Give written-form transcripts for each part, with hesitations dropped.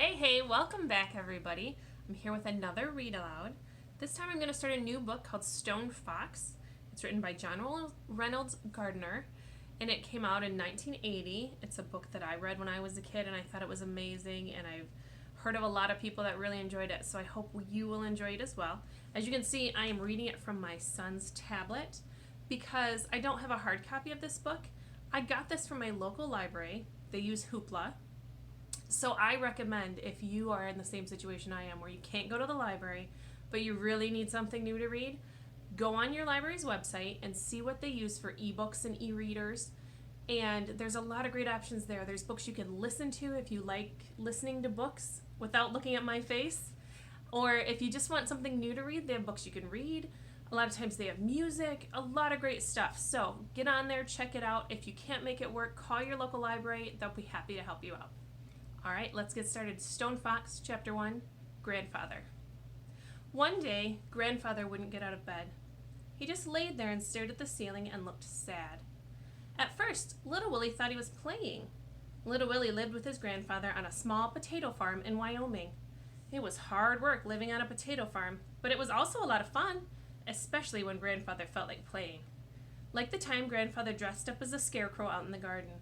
Hey, welcome back everybody. I'm here with another read aloud. This time I'm going to start a new book called Stone Fox. It's written by John Reynolds Gardiner and it came out in 1980. It's a book that I read when I was a kid and I thought it was amazing, and I've heard of a lot of people that really enjoyed it, so I hope you will enjoy it as well. As you can see, I am reading it from my son's tablet because I don't have a hard copy of this book. I got this from my local library. They use Hoopla. So I recommend, if you are in the same situation I am where you can't go to the library but you really need something new to read, go on your library's website and see what they use for ebooks and e-readers. And there's a lot of great options there. There's books you can listen to if you like listening to books without looking at my face. Or if you just want something new to read, they have books you can read. A lot of times they have music, a lot of great stuff. So get on there, check it out. If you can't make it work, call your local library. They'll be happy to help you out. All right, let's get started. Stone Fox, Chapter 1, Grandfather. One day, Grandfather wouldn't get out of bed. He just laid there and stared at the ceiling and looked sad. At first, Little Willie thought he was playing. Little Willie lived with his grandfather on a small potato farm in Wyoming. It was hard work living on a potato farm, but it was also a lot of fun, especially when Grandfather felt like playing. Like the time Grandfather dressed up as a scarecrow out in the garden.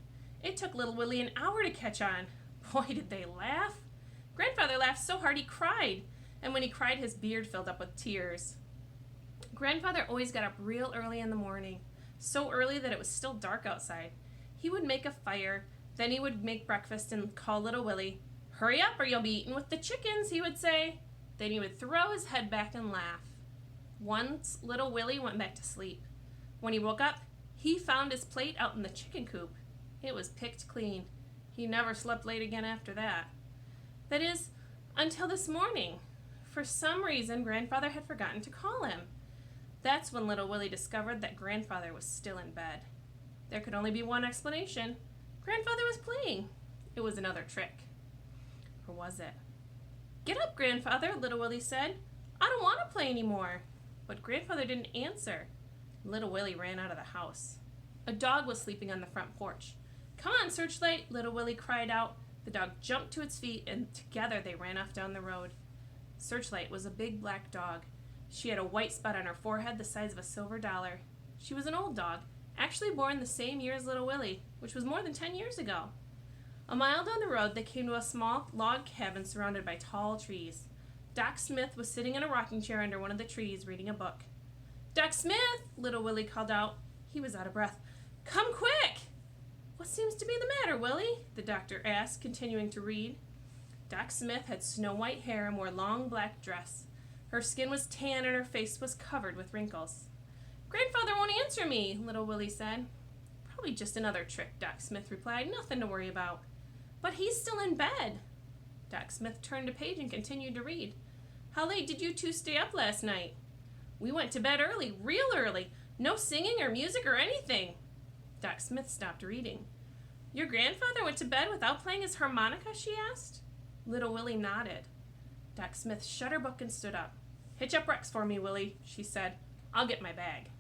It took Little Willie an hour to catch on. Boy, did they laugh. Grandfather laughed so hard he cried, and when he cried, his beard filled up with tears. Grandfather always got up real early in the morning, so early that it was still dark outside. He would make a fire, then he would make breakfast and call Little Willie. "Hurry up or you'll be eaten with the chickens," he would say. Then he would throw his head back and laugh. Once Little Willie went back to sleep. When he woke up, he found his plate out in the chicken coop. It was picked clean. He never slept late again after that. That is, until this morning. For some reason, Grandfather had forgotten to call him. That's when Little Willie discovered that Grandfather was still in bed. There could only be one explanation. Grandfather was playing. It was another trick. Or was it? "Get up, Grandfather," Little Willie said. "I don't want to play anymore." But Grandfather didn't answer. Little Willie ran out of the house. A dog was sleeping on the front porch. "Come on, Searchlight," Little Willie cried out. The dog jumped to its feet, and together they ran off down the road. Searchlight was a big black dog. She had a white spot on her forehead the size of a silver dollar. She was an old dog, actually born the same year as Little Willie, which was more than 10 years ago. A mile down the road, they came to a small log cabin surrounded by tall trees. Doc Smith was sitting in a rocking chair under one of the trees, reading a book. "Doc Smith!" Little Willie called out. He was out of breath. "Come quick!" "What seems to be the matter, Willie?" the doctor asked, continuing to read. Doc Smith had snow-white hair and wore a long black dress. Her skin was tan and her face was covered with wrinkles. "Grandfather won't answer me," Little Willie said. "Probably just another trick," Doc Smith replied. "Nothing to worry about." "But he's still in bed." Doc Smith turned a page and continued to read. "How late did you two stay up last night?" "We went to bed early, real early. No singing or music or anything." Doc Smith stopped reading. "Your grandfather went to bed without playing his harmonica?" she asked. Little Willie nodded. Doc Smith shut her book and stood up. "Hitch up Rex for me, Willie," she said. "I'll get my bag."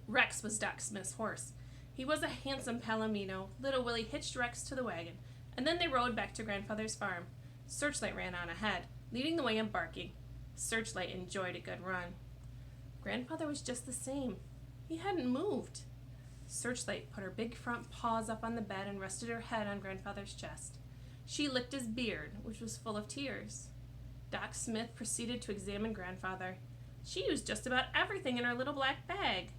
Rex was Doc Smith's horse. He was a handsome palomino. Little Willie hitched Rex to the wagon, and then they rode back to Grandfather's farm. Searchlight ran on ahead, leading the way and barking. Searchlight enjoyed a good run. Grandfather was just the same. He hadn't moved. Searchlight put her big front paws up on the bed and rested her head on Grandfather's chest. She licked his beard, which was full of tears. Doc Smith proceeded to examine Grandfather. She used just about everything in her little black bag.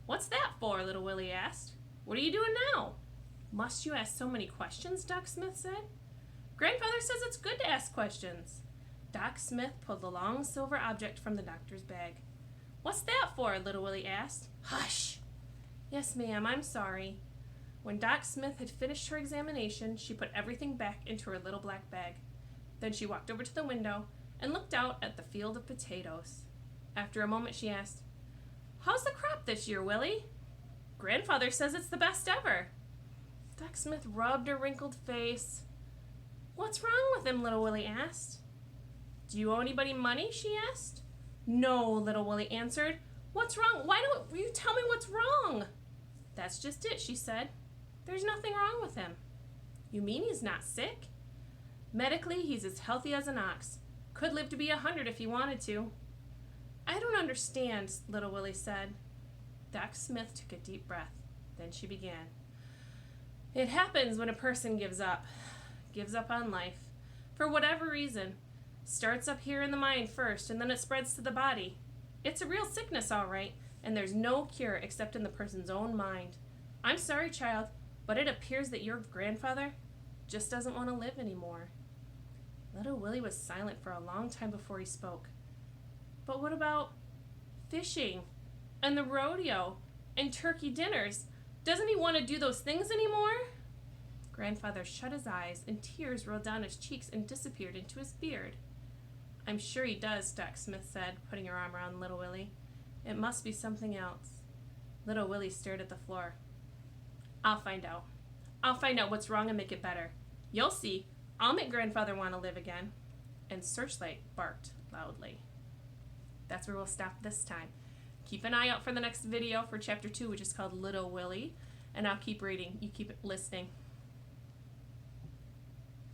"What's that for?" Little Willie asked. "What are you doing now?" "Must you ask so many questions?" Doc Smith said. "Grandfather says it's good to ask questions." Doc Smith pulled the long silver object from the doctor's bag. "What's that for?" Little Willie asked. "Hush!" "Yes, ma'am, I'm sorry." When Doc Smith had finished her examination, she put everything back into her little black bag. Then she walked over to the window and looked out at the field of potatoes. After a moment, she asked, "How's the crop this year, Willie?" "Grandfather says it's the best ever." Doc Smith rubbed her wrinkled face. "What's wrong with him?" Little Willie asked. "Do you owe anybody money?" she asked. "No," Little Willie answered. "What's wrong? Why don't you tell me what's wrong?" "That's just it," she said. "There's nothing wrong with him." "You mean he's not sick?" Medically, he's as healthy as an ox. Could live to be 100 if he wanted to. I don't understand, little Willie said. Doc Smith took a deep breath. Then she began. It happens when a person gives up on life, for whatever reason. Starts up here in the mind first, and then it spreads to the body. It's a real sickness, all right, and there's no cure except in the person's own mind. I'm sorry, child, but it appears that your grandfather just doesn't want to live anymore. Little Willie was silent for a long time before he spoke. But what about fishing and the rodeo and turkey dinners? Doesn't he want to do those things anymore? Grandfather shut his eyes, and tears rolled down his cheeks and disappeared into his beard. I'm sure he does, Doc Smith said, putting her arm around Little Willie. It must be something else. Little Willie stared at the floor. I'll find out. I'll find out what's wrong and make it better. You'll see. I'll make Grandfather want to live again. And Searchlight barked loudly. That's where we'll stop this time. Keep an eye out for the next video for Chapter 2, which is called Little Willie. And I'll keep reading. You keep listening.